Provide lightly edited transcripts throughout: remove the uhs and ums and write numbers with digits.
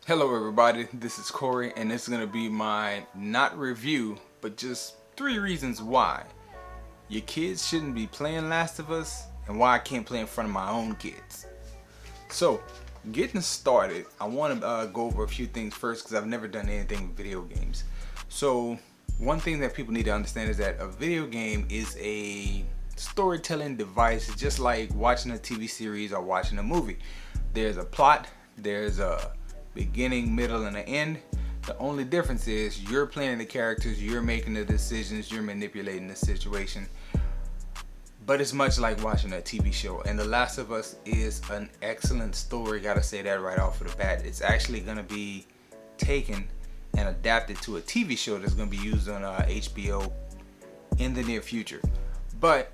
Hello everybody, this is Corey and this is going to be my not review, but just 3 reasons why your kids shouldn't be playing Last of Us and why I can't play in front of my own kids. So, getting started, I want to go over a few things first because I've never done anything with video games. So, one thing that people need to understand is that a video game is a storytelling device. It's just like watching a TV series or watching a movie. There's a plot, there's a beginning, middle, and an end. The only difference is you're playing the characters, you're making the decisions, you're manipulating the situation. But it's much like watching a TV show, and The Last of Us is an excellent story. Gotta say that right off of the bat. It's actually gonna be taken and adapted to a TV show that's gonna be used on HBO in the near future. But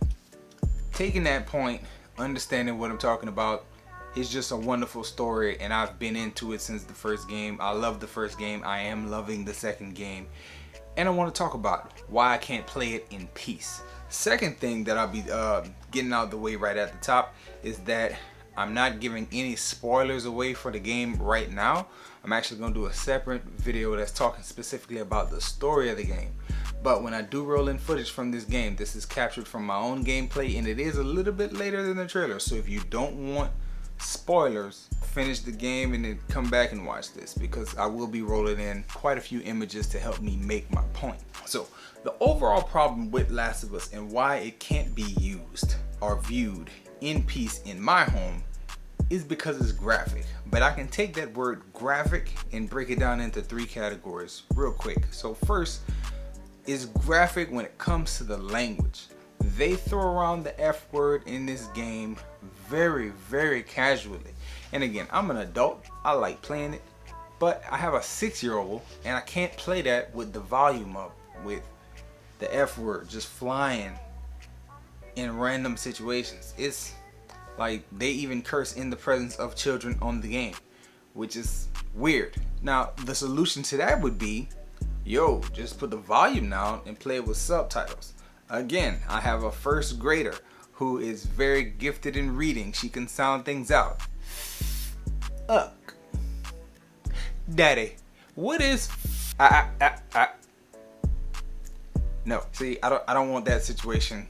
taking that point, understanding what I'm talking about, it's just a wonderful story, and I've been into it since the first game. I love the first game. I am loving the second game, and I want to talk about why I can't play it in peace. Second thing that I'll be getting out of the way right at the top is that I'm not giving any spoilers away for the game right now. I'm actually going to do a separate video that's talking specifically about the story of the game. But when I do roll in footage from this game, this is captured from my own gameplay, and it is a little bit later than the trailer. So if you don't want spoilers, finish the game and then come back and watch this, because I will be rolling in quite a few images to help me make my point. So the overall problem with Last of Us and why it can't be used or viewed in peace in my home is because it's graphic. But I can take that word graphic and break it down into 3 categories real quick. So first is graphic when it comes to the language. They throw around the F word in this game very casually. And again, I'm an adult, I like playing it, but I have a 6-year-old and I can't play that with the volume up, with the F word just flying in random situations. It's like they even curse in the presence of children on the game, which is weird. Now the solution to that would be, yo, just put the volume down and play it with subtitles. Again, I have a first grader who is very gifted in reading. She can sound things out. Daddy, what is No, see, I don't want that situation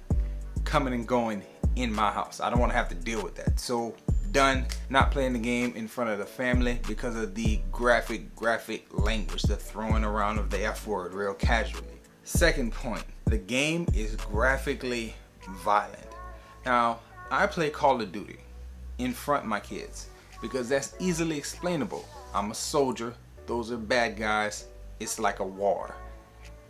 coming and going in my house. I don't want to have to deal with that. So done, not playing the game in front of the family because of the graphic language, the throwing around of the F word real casually. Second point, the game is graphically violent. Now, I play Call of Duty in front of my kids because that's easily explainable. I'm a soldier, those are bad guys, it's like a war.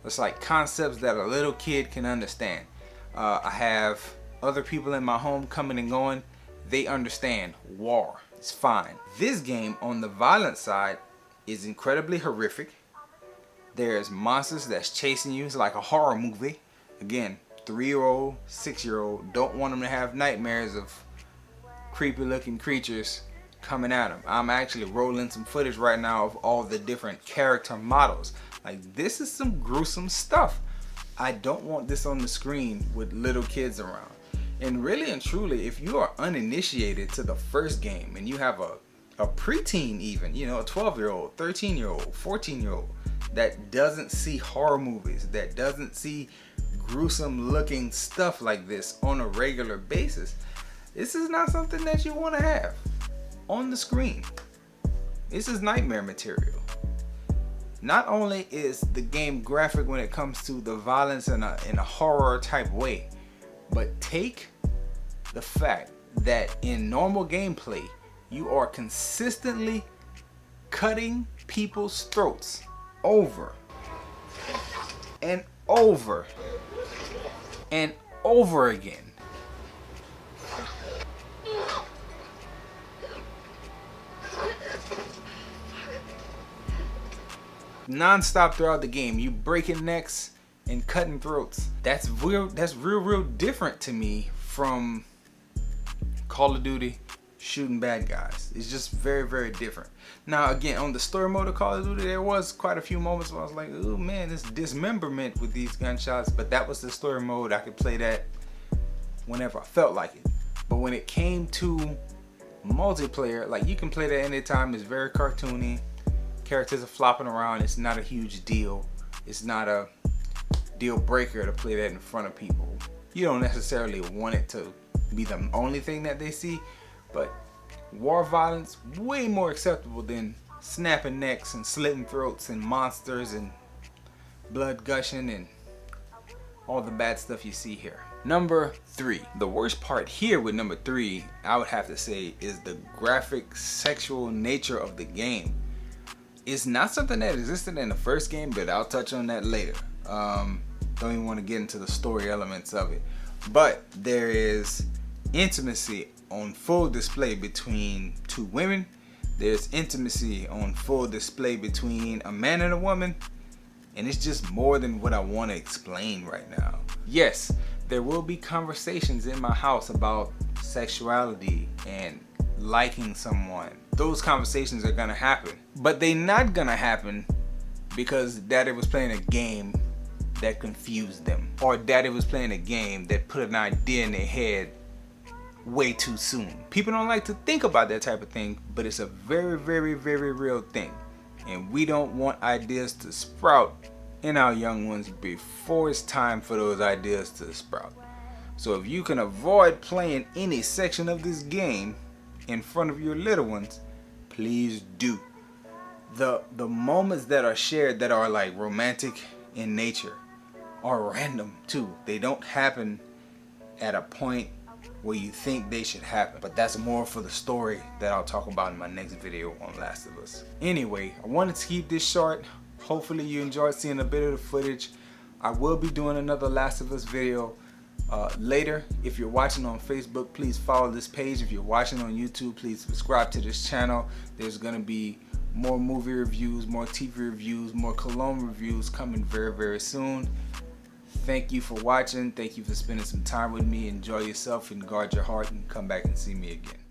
It's like concepts that a little kid can understand. I have other people in my home coming and going, they understand war, it's fine. This game on the violent side is incredibly horrific. There's monsters that's chasing you. It's like a horror movie. Again, 3-year-old, 6-year-old, don't want them to have nightmares of creepy looking creatures coming at them. I'm actually rolling some footage right now of all the different character models. Like, this is some gruesome stuff. I don't want this on the screen with little kids around. And really and truly, if you are uninitiated to the first game and you have a preteen even, you know, a 12-year-old, 13-year-old, 14-year-old, that doesn't see horror movies, that doesn't see gruesome looking stuff like this on a regular basis, this is not something that you want to have on the screen. This is nightmare material. Not only is the game graphic when it comes to the violence in a horror type way, but take the fact that in normal gameplay you are consistently cutting people's throats over and over and over again. Non-stop throughout the game, you breaking necks and cutting throats. That's real different to me from Call of Duty shooting bad guys. It's just very different. Now again, on the story mode of Call of Duty, there was quite a few moments where I was like, oh man, this dismemberment with these gunshots, but that was the story mode. I could play that whenever I felt like it. But when it came to multiplayer, like, you can play that anytime. It's very cartoony. characters are flopping around. It's not a huge deal. It's not a deal breaker to play that in front of people. You don't necessarily want it to be the only thing that they see, but war violence way more acceptable than snapping necks and slitting throats and monsters and blood gushing and all the bad stuff you see here. Number 3. The worst part here with number 3, I would have to say, is the graphic sexual nature of the game. It's not something that existed in the first game, but I'll touch on that later. Don't even want to get into the story elements of it. But there is intimacy on full display between two women. There's intimacy on full display between a man and a woman. And it's just more than what I want to explain right now. Yes, there will be conversations in my house about sexuality and liking someone. Those conversations are gonna happen. But they're not gonna happen because daddy was playing a game that confused them. Or daddy was playing a game that put an idea in their head way too soon. People don't like to think about that type of thing, but it's a very, very, very real thing. And we don't want ideas to sprout in our young ones before it's time for those ideas to sprout. So if you can avoid playing any section of this game in front of your little ones, please do. The moments that are shared that are like romantic in nature are random too. They don't happen at a point where you think they should happen. But that's more for the story that I'll talk about in my next video on Last of Us. Anyway, I wanted to keep this short. Hopefully you enjoyed seeing a bit of the footage. I will be doing another Last of Us video later. If you're watching on Facebook, please follow this page. If you're watching on YouTube, please subscribe to this channel. There's gonna be more movie reviews, more TV reviews, more cologne reviews coming very, very soon. Thank you for watching. Thank you for spending some time with me. Enjoy yourself and guard your heart, and come back and see me again.